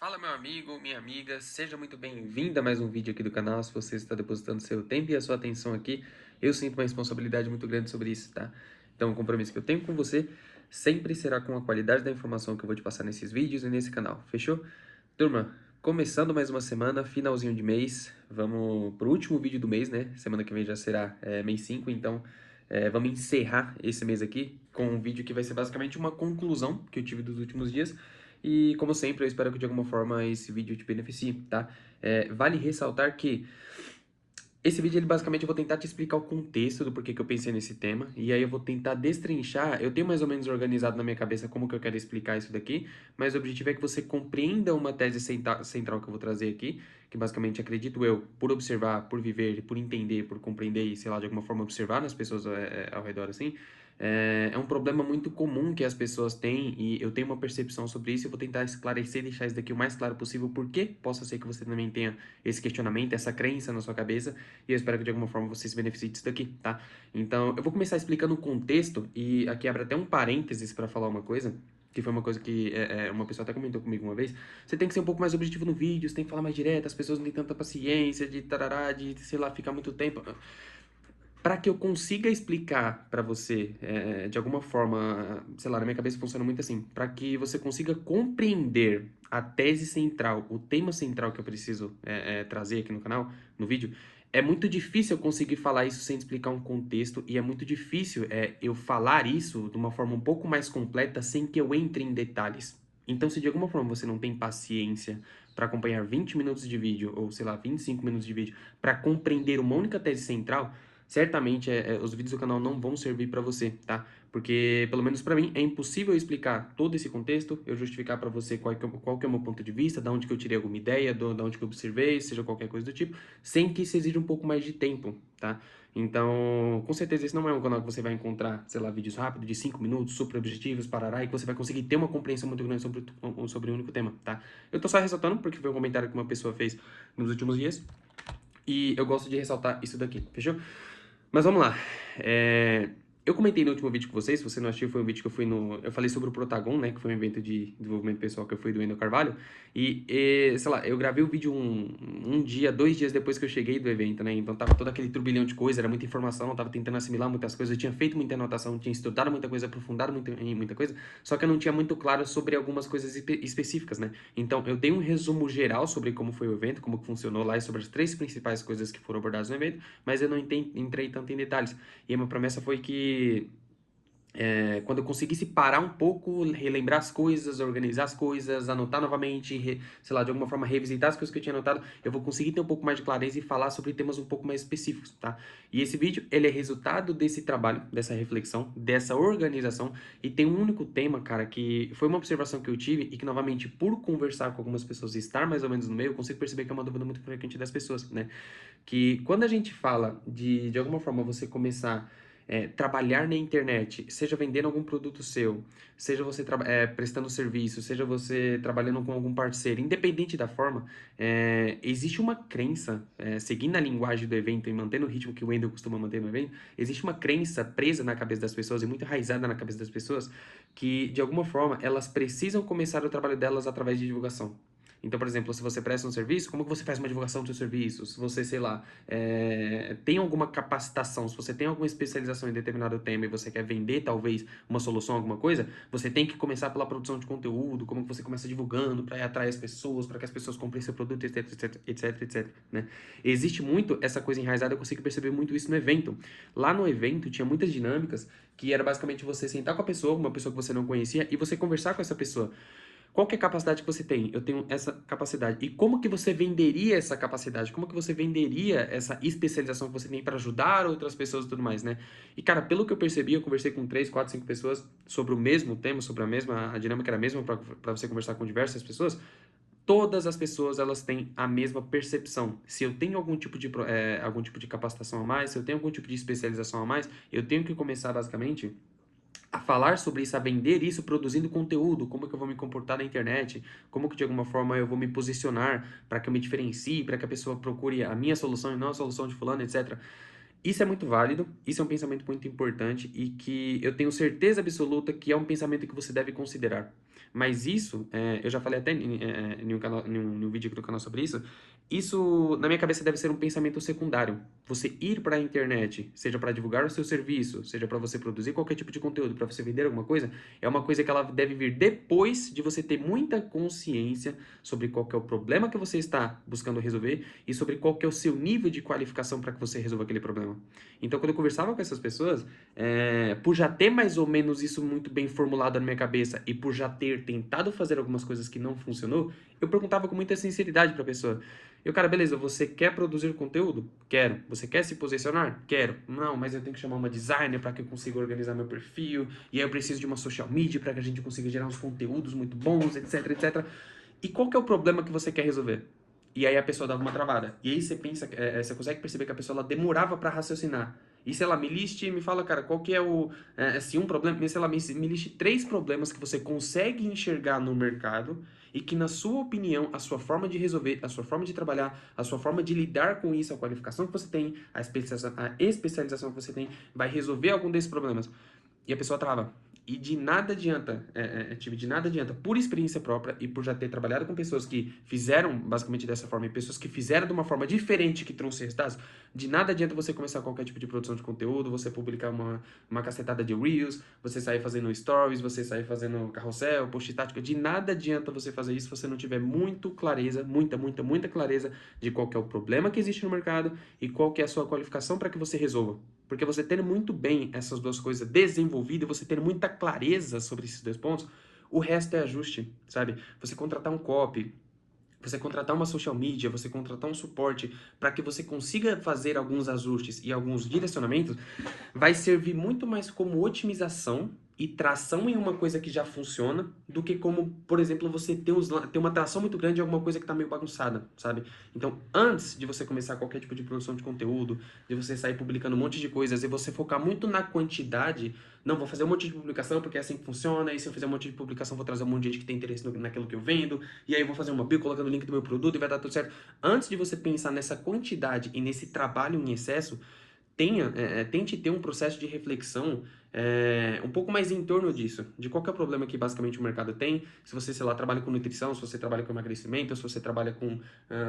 Fala meu amigo, minha amiga, seja muito bem-vinda a mais um vídeo aqui do canal. Se você está depositando seu tempo e a sua atenção aqui, eu sinto uma responsabilidade muito grande sobre isso, tá? Então o compromisso que eu tenho com você sempre será com a qualidade da informação que eu vou te passar nesses vídeos e nesse canal, fechou? Turma, começando mais uma semana, finalzinho de mês, vamos pro último vídeo do mês, né? Semana que vem já será mês 5, então vamos encerrar esse mês aqui com um vídeo que vai ser basicamente uma conclusão que eu tive dos últimos dias. E, como sempre, eu espero que de alguma forma esse vídeo te beneficie, tá? Vale ressaltar que esse vídeo, ele basicamente, eu vou tentar te explicar o contexto do porquê que eu pensei nesse tema, e aí eu vou tentar destrinchar, eu tenho mais ou menos organizado na minha cabeça como que eu quero explicar isso daqui, mas o objetivo é que você compreenda uma tese central que eu vou trazer aqui, que basicamente, acredito eu, por observar, por viver, por entender, por compreender e, sei lá, de alguma forma observar nas pessoas ao redor, assim, é um problema muito comum que as pessoas têm, e eu tenho uma percepção sobre isso, eu vou tentar esclarecer e deixar isso daqui o mais claro possível, porque possa ser que você também tenha esse questionamento, essa crença na sua cabeça, e eu espero que de alguma forma você se beneficie disso daqui, tá? Então, eu vou começar explicando o contexto, e aqui abre até um parênteses para falar uma coisa, que foi uma coisa que uma pessoa até comentou comigo uma vez. Você tem que ser um pouco mais objetivo no vídeo, você tem que falar mais direto, as pessoas não têm tanta paciência de tarará, de, sei lá, ficar muito tempo. Para que eu consiga explicar para você, de alguma forma, sei lá, na minha cabeça funciona muito assim, para que você consiga compreender a tese central, o tema central que eu preciso trazer aqui no canal, no vídeo, é muito difícil eu conseguir falar isso sem explicar um contexto, e é muito difícil eu falar isso de uma forma um pouco mais completa sem que eu entre em detalhes. Então, se de alguma forma você não tem paciência para acompanhar 20 minutos de vídeo, ou sei lá, 25 minutos de vídeo, para compreender uma única tese central, certamente os vídeos do canal não vão servir para você, tá? Porque, pelo menos para mim, é impossível explicar todo esse contexto, eu justificar para você qual que é o meu ponto de vista, da onde que eu tirei alguma ideia, da onde que eu observei, seja qualquer coisa do tipo, sem que isso exija um pouco mais de tempo, tá? Então, com certeza esse não é um canal que você vai encontrar, sei lá, vídeos rápidos, de 5 minutos, super objetivos, parará, e que você vai conseguir ter uma compreensão muito grande sobre um único tema, tá? Eu tô só ressaltando, porque foi um comentário que uma pessoa fez nos últimos dias, e eu gosto de ressaltar isso daqui, fechou? Mas vamos lá. Eu comentei no último vídeo com vocês, se você não assistiu, foi um vídeo que eu fui no... Eu falei sobre o Protagon, né? Que foi um evento de desenvolvimento pessoal que eu fui do Wendel Carvalho. Sei lá, eu gravei o vídeo um dia, 2 dias depois que eu cheguei do evento, né? Então tava todo aquele turbilhão de coisa, era muita informação, eu tava tentando assimilar muitas coisas, eu tinha feito muita anotação, tinha estudado muita coisa, aprofundado em muita coisa, só que eu não tinha muito claro sobre algumas coisas específicas, né? Então eu dei um resumo geral sobre como foi o evento, como que funcionou lá e sobre as 3 principais coisas que foram abordadas no evento, mas eu não entrei tanto em detalhes. E a minha promessa foi que quando eu conseguisse parar um pouco, relembrar as coisas, organizar as coisas, anotar novamente, sei lá, de alguma forma revisitar as coisas que eu tinha anotado, eu vou conseguir ter um pouco mais de clareza e falar sobre temas um pouco mais específicos, tá? E esse vídeo, ele é resultado desse trabalho, dessa reflexão, dessa organização, e tem um único tema, cara, que foi uma observação que eu tive e que, novamente, por conversar com algumas pessoas e estar mais ou menos no meio, eu consigo perceber que é uma dúvida muito frequente das pessoas, né? Que quando a gente fala de alguma forma, você começar trabalhar na internet, seja vendendo algum produto seu, seja você prestando serviço, seja você trabalhando com algum parceiro, independente da forma, existe uma crença, seguindo a linguagem do evento e mantendo o ritmo que o Wendel costuma manter no evento, existe uma crença presa na cabeça das pessoas e muito enraizada na cabeça das pessoas que, de alguma forma, elas precisam começar o trabalho delas através de divulgação. Então, por exemplo, se você presta um serviço, como que você faz uma divulgação do seu serviço? Se você, sei lá, tem alguma capacitação, se você tem alguma especialização em determinado tema e você quer vender, talvez, uma solução, alguma coisa, você tem que começar pela produção de conteúdo, como que você começa divulgando para atrair as pessoas, para que as pessoas comprem seu produto, etc, etc, etc, etc, né? Existe muito essa coisa enraizada, eu consigo perceber muito isso no evento. Lá no evento tinha muitas dinâmicas que era basicamente você sentar com a pessoa, uma pessoa que você não conhecia, e você conversar com essa pessoa. Qual que é a capacidade que você tem? Eu tenho essa capacidade. E como que você venderia essa capacidade? Como que você venderia essa especialização que você tem para ajudar outras pessoas e tudo mais, né? E, cara, pelo que eu percebi, eu conversei com 3, 4, 5 pessoas sobre o mesmo tema, sobre a dinâmica era a mesma para você conversar com diversas pessoas. Todas as pessoas, elas têm a mesma percepção. Se eu tenho algum tipo de capacitação a mais, se eu tenho algum tipo de especialização a mais, eu tenho que começar, basicamente, a falar sobre isso, a vender isso produzindo conteúdo, como que eu vou me comportar na internet, como que de alguma forma eu vou me posicionar para que eu me diferencie, para que a pessoa procure a minha solução e não a solução de fulano, etc. Isso é muito válido, isso é um pensamento muito importante e que eu tenho certeza absoluta que é um pensamento que você deve considerar. Mas isso, eu já falei até em um vídeo aqui do canal sobre isso, isso na minha cabeça deve ser um pensamento secundário. Você ir para a internet, seja para divulgar o seu serviço, seja para você produzir qualquer tipo de conteúdo, para você vender alguma coisa, é uma coisa que ela deve vir depois de você ter muita consciência sobre qual que é o problema que você está buscando resolver e sobre qual que é o seu nível de qualificação para que você resolva aquele problema. Então, quando eu conversava com essas pessoas, por já ter mais ou menos isso muito bem formulado na minha cabeça e por já ter tentado fazer algumas coisas que não funcionou, eu perguntava com muita sinceridade para a pessoa. Eu, cara, beleza, você quer produzir conteúdo? Quero. Você quer se posicionar? Quero. Não, mas eu tenho que chamar uma designer para que eu consiga organizar meu perfil, e aí eu preciso de uma social media para que a gente consiga gerar uns conteúdos muito bons, etc, etc. E qual que é o problema que você quer resolver? E aí a pessoa dava uma travada. E aí você pensa, você consegue perceber que a pessoa ela demorava para raciocinar. E sei lá, me fala, cara, qual que é se um problema, sei lá, me liste 3 problemas que você consegue enxergar no mercado e que, na sua opinião, a sua forma de resolver, a sua forma de trabalhar, a sua forma de lidar com isso, a qualificação que você tem, a especialização que você tem, vai resolver algum desses problemas. E a pessoa trava. E de nada adianta, de nada adianta, por experiência própria e por já ter trabalhado com pessoas que fizeram basicamente dessa forma e pessoas que fizeram de uma forma diferente que trouxe resultados, de nada adianta você começar qualquer tipo de produção de conteúdo, você publicar uma cacetada de Reels, você sair fazendo stories, você sair fazendo carrossel, post tática, de nada adianta você fazer isso se você não tiver muito clareza, muita clareza de qual que é o problema que existe no mercado e qual que é a sua qualificação para que você resolva. Porque você tendo muito bem essas duas coisas desenvolvidas, você tendo muita clareza sobre esses 2 pontos, o resto é ajuste, sabe? Você contratar um copy, você contratar uma social media, você contratar um suporte para que você consiga fazer alguns ajustes e alguns direcionamentos, vai servir muito mais como otimização e tração em uma coisa que já funciona do que como, por exemplo, você ter uma tração muito grande em alguma coisa que está meio bagunçada, sabe? Então, antes de você começar qualquer tipo de produção de conteúdo, de você sair publicando um monte de coisas e você focar muito na quantidade, não, vou fazer um monte de publicação porque é assim que funciona, e se eu fizer um monte de publicação vou trazer um monte de gente que tem interesse naquilo que eu vendo, e aí eu vou fazer uma bio colocando o link do meu produto e vai dar tudo certo. Antes de você pensar nessa quantidade e nesse trabalho em excesso, tente ter um processo de reflexão um pouco mais em torno disso, de qual que é o problema que basicamente o mercado tem, se você, sei lá, trabalha com nutrição, se você trabalha com emagrecimento, se você trabalha com,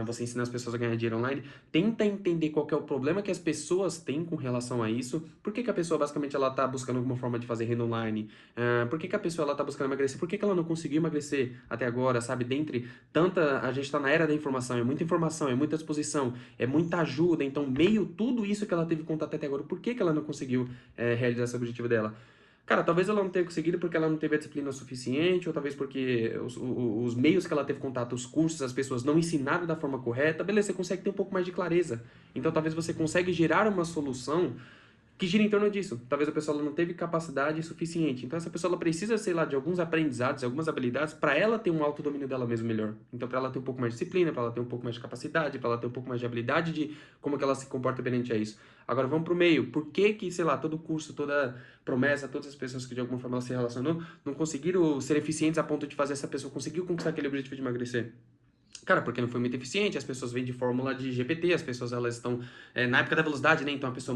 você ensina as pessoas a ganhar dinheiro online, tenta entender qual que é o problema que as pessoas têm com relação a isso, por que que a pessoa basicamente ela tá buscando alguma forma de fazer renda online, por que que a pessoa ela tá buscando emagrecer, por que que ela não conseguiu emagrecer até agora, sabe, dentre tanta, a gente tá na era da informação, é muita exposição, é muita ajuda, então meio tudo isso que ela teve contato até agora, por que que ela não conseguiu realizar esse objetivo dela? Cara, talvez ela não tenha conseguido porque ela não teve a disciplina suficiente, ou talvez porque os meios que ela teve contato, os cursos, as pessoas não ensinaram da forma correta. Beleza, você consegue ter um pouco mais de clareza. Então talvez você consiga gerar uma solução que gira em torno disso. Talvez a pessoa não teve capacidade suficiente. Então essa pessoa ela precisa, sei lá, de alguns aprendizados, algumas habilidades para ela ter um autodomínio dela mesma melhor. Então para ela ter um pouco mais de disciplina, para ela ter um pouco mais de capacidade, para ela ter um pouco mais de habilidade de como que ela se comporta perante a isso. Agora vamos pro meio. Por que que, sei lá, todo curso, toda promessa, todas as pessoas que de alguma forma ela se relacionou, não conseguiram ser eficientes a ponto de fazer essa pessoa conseguir conquistar aquele objetivo de emagrecer? Cara, porque não foi muito eficiente, as pessoas vêm de fórmula de GPT, as pessoas elas estão na época da velocidade, né? Então a pessoa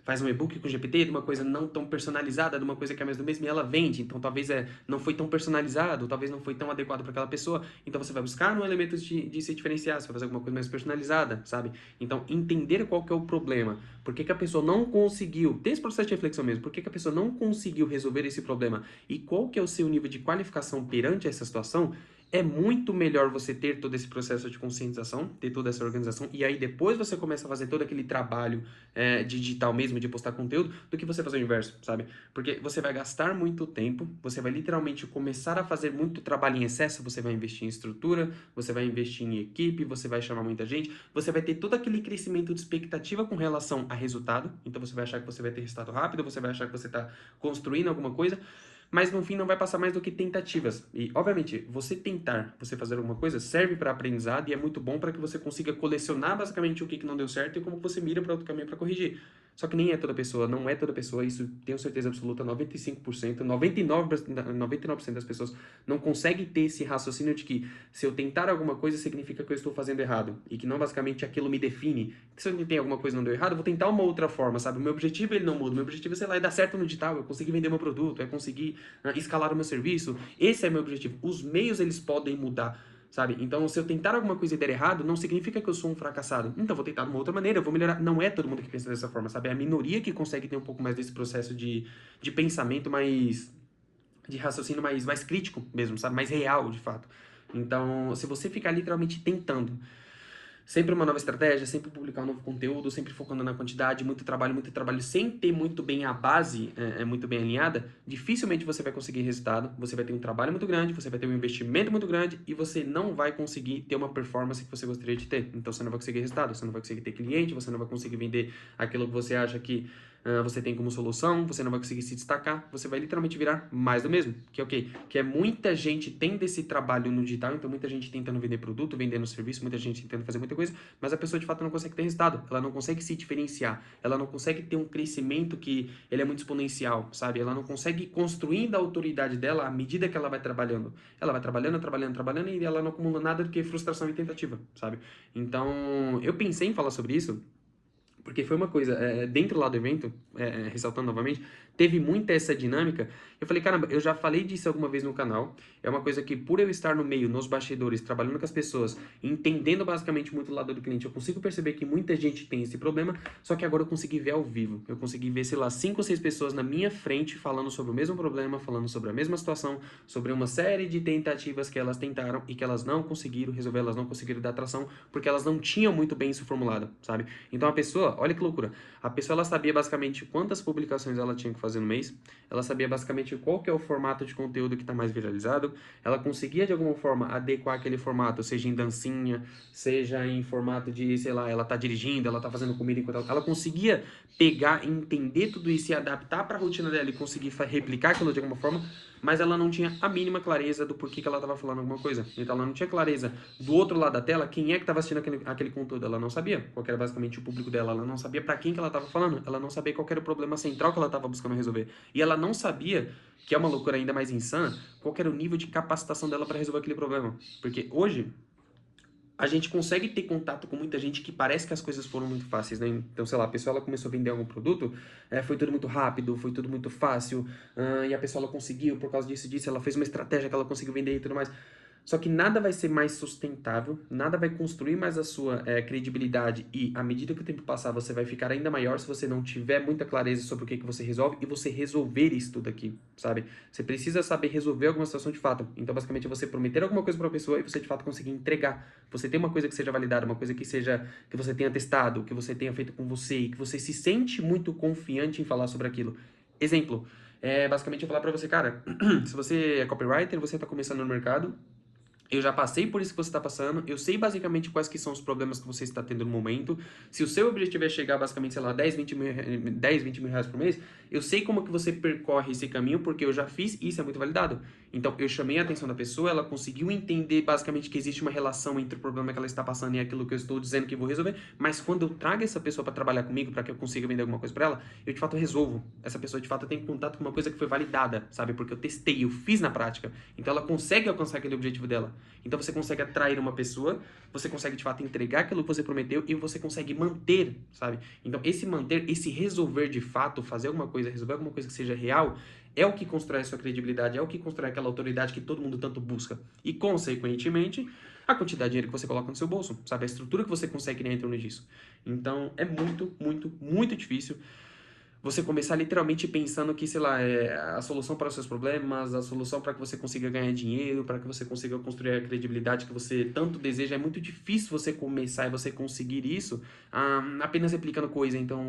faz um e-book com GPT de uma coisa não tão personalizada, de uma coisa que é mais do mesmo e ela vende. Então talvez não foi tão personalizado, talvez não foi tão adequado para aquela pessoa. Então você vai buscar um elemento de se diferenciar, você vai fazer alguma coisa mais personalizada, sabe? Então entender qual que é o problema, por que que a pessoa não conseguiu, ter esse processo de reflexão mesmo, por que que a pessoa não conseguiu resolver esse problema e qual que é o seu nível de qualificação perante essa situação. É muito melhor você ter todo esse processo de conscientização, ter toda essa organização, e aí depois você começa a fazer todo aquele trabalho digital mesmo, de postar conteúdo, do que você fazer o inverso, sabe? Porque você vai gastar muito tempo, você vai literalmente começar a fazer muito trabalho em excesso, você vai investir em estrutura, você vai investir em equipe, você vai chamar muita gente, você vai ter todo aquele crescimento de expectativa com relação a resultado, então você vai achar que você vai ter resultado rápido, você vai achar que você está construindo alguma coisa, mas no fim não vai passar mais do que tentativas. E, obviamente, você tentar, você fazer alguma coisa, serve para aprendizado e é muito bom para que você consiga colecionar basicamente o que não deu certo e como você mira para outro caminho para corrigir. Só que nem é toda pessoa, não é toda pessoa, isso tenho certeza absoluta, 95%, 99% das pessoas não consegue ter esse raciocínio de que se eu tentar alguma coisa significa que eu estou fazendo errado e que não basicamente aquilo me define. Se eu tenho alguma coisa que não deu errado, eu vou tentar uma outra forma, sabe? O meu objetivo ele não muda, o meu objetivo, sei lá, é dar certo no digital, é conseguir vender meu produto, é conseguir escalar o meu serviço. Esse é meu objetivo. Os meios eles podem mudar, sabe? Então, se eu tentar alguma coisa e der errado, não significa que eu sou um fracassado. Então, eu vou tentar de uma outra maneira, eu vou melhorar. Não é todo mundo que pensa dessa forma, sabe? É a minoria que consegue ter um pouco mais desse processo de pensamento mais... de raciocínio mais crítico mesmo, sabe? Mais real, de fato. Então, se você ficar literalmente tentando sempre uma nova estratégia, sempre publicar um novo conteúdo, sempre focando na quantidade, muito trabalho, sem ter muito bem a base muito bem alinhada, dificilmente você vai conseguir resultado, você vai ter um trabalho muito grande, você vai ter um investimento muito grande e você não vai conseguir ter uma performance que você gostaria de ter. Então você não vai conseguir resultado, você não vai conseguir ter cliente, você não vai conseguir vender aquilo que você acha que você tem como solução, você não vai conseguir se destacar, você vai literalmente virar mais do mesmo, que é o quê? Que é muita gente tendo esse trabalho no digital, então muita gente tentando vender produto, vendendo serviço, muita gente tentando fazer muita coisa, mas a pessoa de fato não consegue ter resultado, ela não consegue se diferenciar, ela não consegue ter um crescimento que ele é muito exponencial, sabe? Ela não consegue ir construindo a autoridade dela à medida que ela vai trabalhando. Ela vai trabalhando e ela não acumula nada do que frustração e tentativa, sabe? Então, eu pensei em falar sobre isso, porque foi uma coisa, dentro lá do evento, ressaltando novamente, teve muita essa dinâmica. Eu falei, caramba, eu já falei disso alguma vez no canal. É uma coisa que, por eu estar no meio, nos bastidores, trabalhando com as pessoas, entendendo basicamente muito o lado do cliente, eu consigo perceber que muita gente tem esse problema, só que agora eu consegui ver ao vivo. Eu consegui ver, sei lá, 5 ou 6 pessoas na minha frente falando sobre o mesmo problema, falando sobre a mesma situação, sobre uma série de tentativas que elas tentaram e que elas não conseguiram resolver, elas não conseguiram dar atração, porque elas não tinham muito bem isso formulado, sabe? Então a pessoa, olha que loucura, a pessoa ela sabia basicamente quantas publicações ela tinha que fazer no mês, ela sabia basicamente qual que é o formato de conteúdo que está mais viralizado, ela conseguia de alguma forma adequar aquele formato, seja em dancinha, seja em formato de, sei lá, ela tá dirigindo, ela tá fazendo comida enquanto ela conseguia pegar, entender tudo isso e adaptar para a rotina dela e conseguir replicar aquilo de alguma forma, mas ela não tinha a mínima clareza do porquê que ela estava falando alguma coisa. Então ela não tinha clareza do outro lado da tela quem é que estava assistindo aquele conteúdo. Ela não sabia qual era basicamente o público dela, ela não sabia para quem que ela estava falando, ela não sabia qual era o problema central que ela estava buscando resolver. E ela não sabia, que é uma loucura ainda mais insana, qual era o nível de capacitação dela para resolver aquele problema. Porque hoje a gente consegue ter contato com muita gente que parece que as coisas foram muito fáceis, né? Então, sei lá, a pessoa ela começou a vender algum produto, foi tudo muito rápido, foi tudo muito fácil, e a pessoa ela conseguiu, por causa disso, ela fez uma estratégia que ela conseguiu vender e tudo mais. Só que nada vai ser mais sustentável, nada vai construir mais a sua credibilidade e à medida que o tempo passar você vai ficar ainda maior se você não tiver muita clareza sobre o que que você resolve e você resolver isso tudo aqui, sabe? Você precisa saber resolver alguma situação de fato. Então, basicamente, é você prometer alguma coisa para uma pessoa e você de fato conseguir entregar. Você tem uma coisa que seja validada, uma coisa que seja que você tenha testado, que você tenha feito com você e que você se sente muito confiante em falar sobre aquilo. Exemplo, basicamente eu falar para você, cara, se você é copywriter, você está começando no mercado, eu já passei por isso que você está passando, eu sei basicamente quais que são os problemas que você está tendo no momento. Se o seu objetivo é chegar basicamente, sei lá, 20 mil reais por mês, eu sei como que você percorre esse caminho, porque eu já fiz e isso é muito validado. Então, eu chamei a atenção da pessoa, ela conseguiu entender basicamente que existe uma relação entre o problema que ela está passando e aquilo que eu estou dizendo que vou resolver, mas quando eu trago essa pessoa para trabalhar comigo, para que eu consiga vender alguma coisa para ela, eu de fato resolvo. Essa pessoa de fato tem contato com uma coisa que foi validada, sabe? Porque eu testei, eu fiz na prática. Então, ela consegue alcançar aquele objetivo dela. Então você consegue atrair uma pessoa, você consegue de fato entregar aquilo que você prometeu e você consegue manter, sabe? Então esse manter, esse resolver de fato, fazer alguma coisa, resolver alguma coisa que seja real, é o que constrói a sua credibilidade, é o que constrói aquela autoridade que todo mundo tanto busca. E consequentemente, a quantidade de dinheiro que você coloca no seu bolso, sabe? A estrutura que você consegue criar em torno disso. Então é muito difícil você começar literalmente pensando que, sei lá, é a solução para os seus problemas, a solução para que você consiga ganhar dinheiro, para que você consiga construir a credibilidade que você tanto deseja. É muito difícil você começar e você conseguir isso apenas replicando coisa. Então,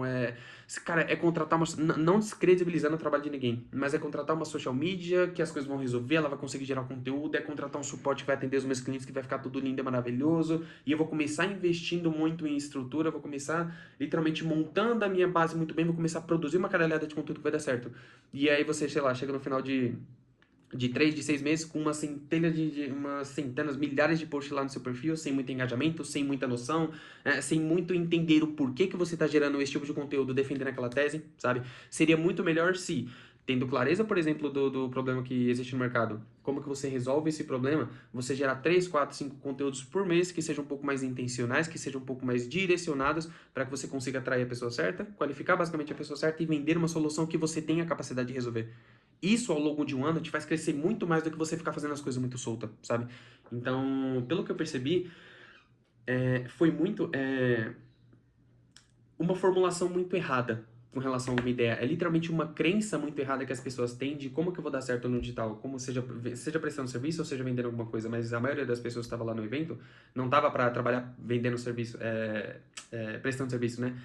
cara, é contratar uma... Não descredibilizando o trabalho de ninguém, mas é contratar uma social media que as coisas vão resolver, ela vai conseguir gerar conteúdo, é contratar um suporte que vai atender os meus clientes, que vai ficar tudo lindo e maravilhoso, e eu vou começar investindo muito em estrutura, vou começar literalmente montando a minha base muito bem, vou começar a produzir uma caralhada de conteúdo que vai dar certo. E aí você, sei lá, chega no final de 3, de 6 meses, com uma centena umas centenas, milhares de posts lá no seu perfil, sem muito engajamento, sem muita noção, sem muito entender o porquê que você está gerando esse tipo de conteúdo defendendo aquela tese, sabe? Seria muito melhor se, tendo clareza, por exemplo, do problema que existe no mercado, como que você resolve esse problema, você gerar 3, 4, 5 conteúdos por mês que sejam um pouco mais intencionais, que sejam um pouco mais direcionados para que você consiga atrair a pessoa certa, qualificar basicamente a pessoa certa e vender uma solução que você tem a capacidade de resolver. Isso ao longo de um ano te faz crescer muito mais do que você ficar fazendo as coisas muito solta, sabe? Então, pelo que eu percebi, foi muito uma formulação muito errada com relação a uma ideia. É literalmente uma crença muito errada que as pessoas têm de como que eu vou dar certo no digital, como seja prestando serviço ou seja vendendo alguma coisa, mas a maioria das pessoas que estava lá no evento não estava para trabalhar vendendo serviço, prestando serviço, né?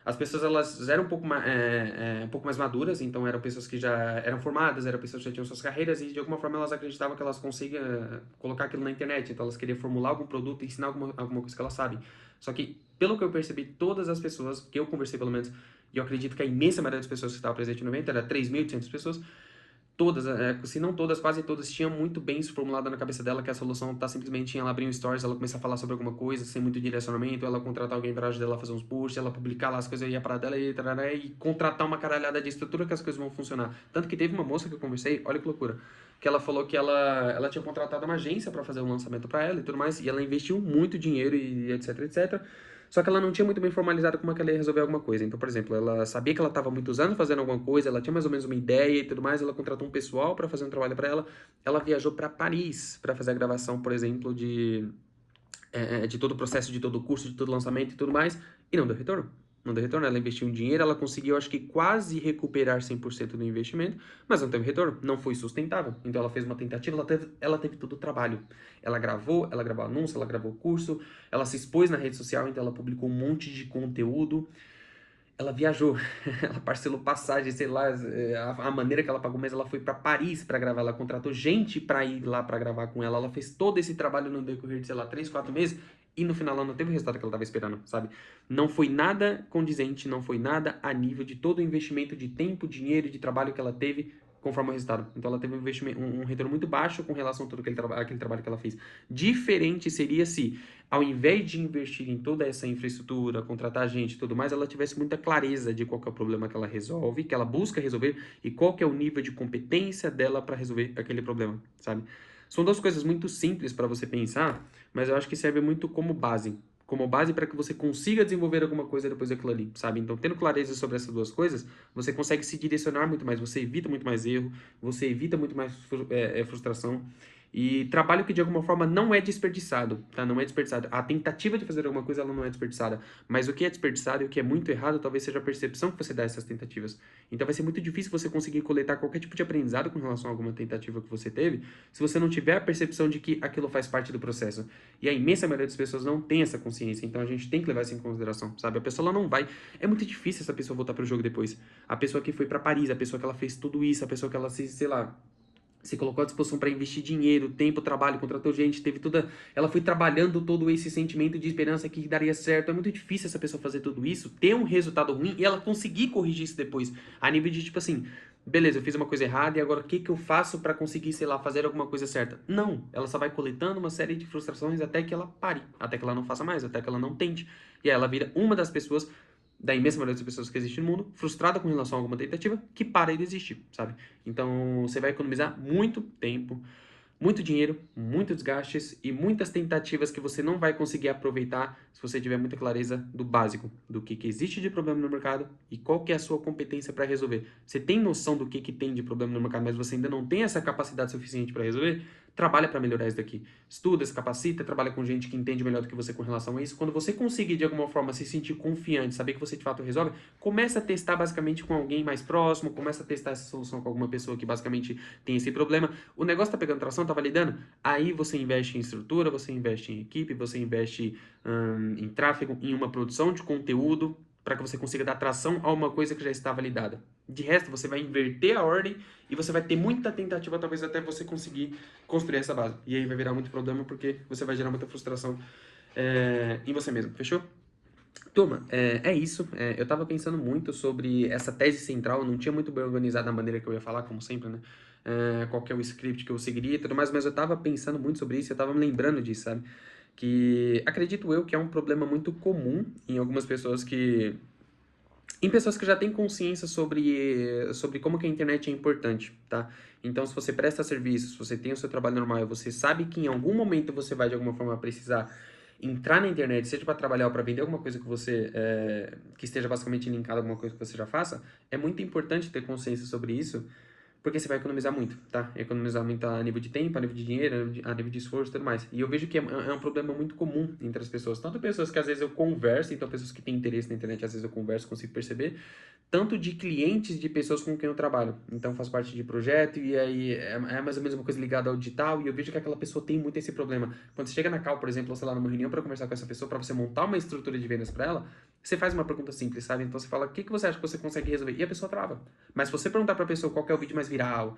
As pessoas, elas eram um pouco mais maduras, então eram pessoas que já eram formadas, eram pessoas que já tinham suas carreiras e de alguma forma elas acreditavam que elas conseguiam colocar aquilo na internet, então elas queriam formular algum produto e ensinar alguma coisa que elas sabem. Só que, pelo que eu percebi, todas as pessoas, que eu conversei pelo menos, e eu acredito que a imensa maioria das pessoas que estavam presentes no evento, era 3.800 pessoas, todas, se não todas, quase todas, tinham muito bem isso formulado na cabeça dela, que a solução tá simplesmente em ela abrir um stories, ela começar a falar sobre alguma coisa, sem muito direcionamento, ela contratar alguém para ajudar ela a fazer uns posts, ela publicar lá as coisas e a parada dela e contratar uma caralhada de estrutura que as coisas vão funcionar. Tanto que teve uma moça que eu conversei, olha que loucura, que ela falou que ela tinha contratado uma agência para fazer um lançamento para ela e tudo mais, e ela investiu muito dinheiro e etc, etc. Só que ela não tinha muito bem formalizado como é que ela ia resolver alguma coisa. Então, por exemplo, ela sabia que ela estava muitos anos fazendo alguma coisa, ela tinha mais ou menos uma ideia e tudo mais, ela contratou um pessoal para fazer um trabalho para ela. Ela viajou para Paris para fazer a gravação, por exemplo, de todo o processo, de todo o curso, de todo o lançamento e tudo mais, e não deu retorno. Não deu retorno, ela investiu um dinheiro, ela conseguiu, acho que quase recuperar 100% do investimento, mas não teve retorno, não foi sustentável. Então ela fez uma tentativa, ela teve todo o trabalho. Ela gravou anúncio, ela gravou curso, ela se expôs na rede social, então ela publicou um monte de conteúdo, ela viajou, ela parcelou passagem, sei lá, a maneira que ela pagou, mas ela foi para Paris para gravar, ela contratou gente para ir lá para gravar com ela fez todo esse trabalho no decorrer de, sei lá, 3, 4 meses, e no final ela não teve o resultado que ela estava esperando, sabe? Não foi nada condizente, não foi nada a nível de todo o investimento de tempo, dinheiro e de trabalho que ela teve conforme o resultado. Então ela teve um investimento, um retorno muito baixo com relação a todo aquele trabalho que ela fez. Diferente seria se, ao invés de investir em toda essa infraestrutura, contratar gente e tudo mais, ela tivesse muita clareza de qual que é o problema que ela resolve, que ela busca resolver e qual que é o nível de competência dela para resolver aquele problema, sabe? São duas coisas muito simples para você pensar, mas eu acho que serve muito como base para que você consiga desenvolver alguma coisa depois daquilo ali, sabe? Então, tendo clareza sobre essas duas coisas, você consegue se direcionar muito mais, você evita muito mais erro, você evita muito mais frustração e trabalho que de alguma forma não é desperdiçado, tá? Não é desperdiçado. A tentativa de fazer alguma coisa, ela não é desperdiçada. Mas o que é desperdiçado e o que é muito errado, talvez seja a percepção que você dá a essas tentativas. Então vai ser muito difícil você conseguir coletar qualquer tipo de aprendizado com relação a alguma tentativa que você teve, se você não tiver a percepção de que aquilo faz parte do processo. E a imensa maioria das pessoas não tem essa consciência, então a gente tem que levar isso em consideração, sabe? A pessoa ela não vai. É muito difícil essa pessoa voltar pro jogo depois. A pessoa que foi para Paris, a pessoa que ela fez tudo isso, a pessoa que ela se, sei lá, se colocou à disposição para investir dinheiro, tempo, trabalho, contratou gente, teve toda. Ela foi trabalhando todo esse sentimento de esperança que daria certo. É muito difícil essa pessoa fazer tudo isso, ter um resultado ruim e ela conseguir corrigir isso depois. A nível de tipo assim, beleza, eu fiz uma coisa errada e agora o que que eu faço para conseguir, sei lá, fazer alguma coisa certa? Não, ela só vai coletando uma série de frustrações até que ela pare, até que ela não faça mais, até que ela não tente. E aí ela vira uma das pessoas da imensa maioria das pessoas que existem no mundo, frustrada com relação a alguma tentativa, que para e desiste, sabe? Então, você vai economizar muito tempo, muito dinheiro, muitos desgastes e muitas tentativas que você não vai conseguir aproveitar se você tiver muita clareza do básico, do que existe de problema no mercado e qual que é a sua competência para resolver. Você tem noção do que tem de problema no mercado, mas você ainda não tem essa capacidade suficiente para resolver? Trabalha para melhorar isso daqui. Estuda, se capacita, trabalha com gente que entende melhor do que você com relação a isso. Quando você conseguir de alguma forma se sentir confiante, saber que você de fato resolve, começa a testar basicamente com alguém mais próximo, começa a testar essa solução com alguma pessoa que basicamente tem esse problema. O negócio tá pegando tração, tá validando? Aí você investe em estrutura, você investe em equipe, você investe em tráfego, em uma produção de conteúdo para que você consiga dar tração a uma coisa que já está validada. De resto, você vai inverter a ordem e você vai ter muita tentativa, talvez até você conseguir construir essa base. E aí vai virar muito problema porque você vai gerar muita frustração em você mesmo, fechou? Turma, é isso. Eu tava pensando muito sobre essa tese central, eu não tinha muito bem organizado a maneira que eu ia falar, como sempre, né? qual que é o script que eu seguiria e tudo mais, mas eu tava pensando muito sobre isso, eu tava me lembrando disso, sabe? Que acredito eu que é um problema muito comum em algumas pessoas que em pessoas que já têm consciência sobre como que a internet é importante, tá? Então, se você presta serviço, se você tem o seu trabalho normal e você sabe que em algum momento você vai de alguma forma precisar entrar na internet, seja para trabalhar ou para vender alguma coisa que você que esteja basicamente linkada a alguma coisa que você já faça, é muito importante ter consciência sobre isso, porque você vai economizar muito, tá? Economizar muito a nível de tempo, a nível de dinheiro, a nível de esforço e tudo mais. E eu vejo que é um problema muito comum entre as pessoas. Tanto pessoas que às vezes eu converso, então pessoas que têm interesse na internet, às vezes eu converso, consigo perceber, tanto de clientes de pessoas com quem eu trabalho. Então, faço parte de projeto e aí é mais ou menos uma coisa ligada ao digital e eu vejo que aquela pessoa tem muito esse problema. Quando você chega na call, por exemplo, ou sei lá, numa reunião para conversar com essa pessoa, para você montar uma estrutura de vendas para ela, você faz uma pergunta simples, sabe? Então, você fala, o que que você acha que você consegue resolver? E a pessoa trava. Mas se você perguntar para a pessoa qual que é o vídeo mais viral,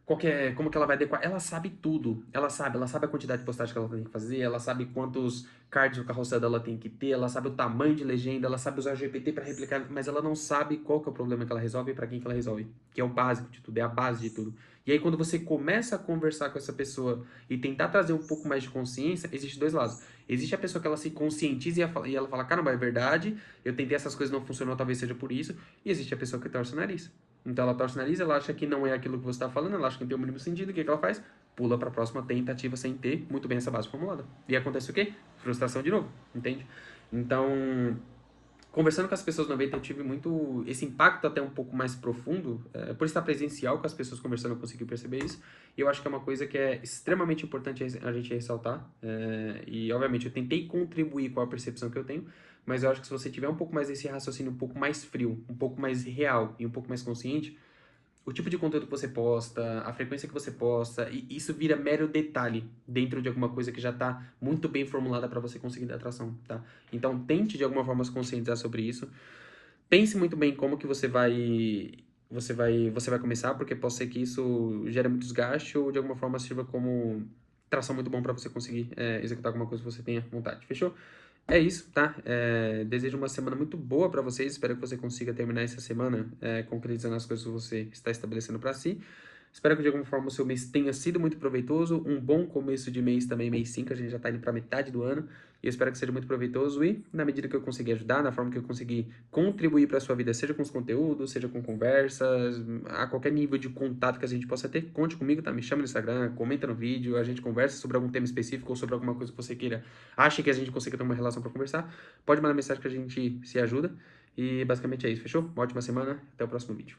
como que ela vai adequar, ela sabe tudo. Ela sabe a quantidade de postagem que ela tem que fazer, ela sabe quantos cards no carrossel dela tem que ter, ela sabe o tamanho de legenda, ela sabe usar GPT para replicar, mas ela não sabe qual que é o problema que ela resolve e para quem que ela resolve, que é o básico de tudo, é a base de tudo. E aí quando você começa a conversar com essa pessoa e tentar trazer um pouco mais de consciência, existe dois lados. Existe a pessoa que ela se conscientiza e ela fala, caramba, é verdade, eu tentei essas coisas, não funcionou, talvez seja por isso. E existe a pessoa que torce o nariz. Então ela torce o nariz, ela acha que não é aquilo que você está falando, ela acha que não tem o mínimo sentido, o que que ela faz? Pula para a próxima tentativa sem ter muito bem essa base formulada. E acontece o quê? Frustração de novo, entende? Então, conversando com as pessoas no evento, eu tive muito esse impacto até um pouco mais profundo, por estar presencial com as pessoas conversando, eu consegui perceber isso, e eu acho que é uma coisa que é extremamente importante a gente ressaltar, e obviamente eu tentei contribuir com a percepção que eu tenho, mas eu acho que se você tiver um pouco mais desse raciocínio um pouco mais frio, um pouco mais real e um pouco mais consciente, o tipo de conteúdo que você posta, a frequência que você posta, e isso vira mero detalhe dentro de alguma coisa que já está muito bem formulada para você conseguir dar atração, tá? Então tente de alguma forma se conscientizar sobre isso. Pense muito bem como que você vai começar, porque pode ser que isso gere muito desgaste ou de alguma forma sirva como tração muito bom para você conseguir executar alguma coisa que você tenha vontade. Fechou? É isso, tá? Desejo uma semana muito boa para vocês. Espero que você consiga terminar essa semana concretizando as coisas que você está estabelecendo para si. Espero que de alguma forma o seu mês tenha sido muito proveitoso. Um bom começo de mês também, mês 5. A gente já está indo para metade do ano. E eu espero que seja muito proveitoso. E na medida que eu conseguir ajudar, na forma que eu conseguir contribuir para a sua vida, seja com os conteúdos, seja com conversas, a qualquer nível de contato que a gente possa ter, conte comigo, tá? Me chama no Instagram, comenta no vídeo, a gente conversa sobre algum tema específico ou sobre alguma coisa que você queira, ache que a gente consiga ter uma relação para conversar. Pode mandar mensagem que a gente se ajuda. E basicamente é isso, fechou? Uma ótima semana, até o próximo vídeo.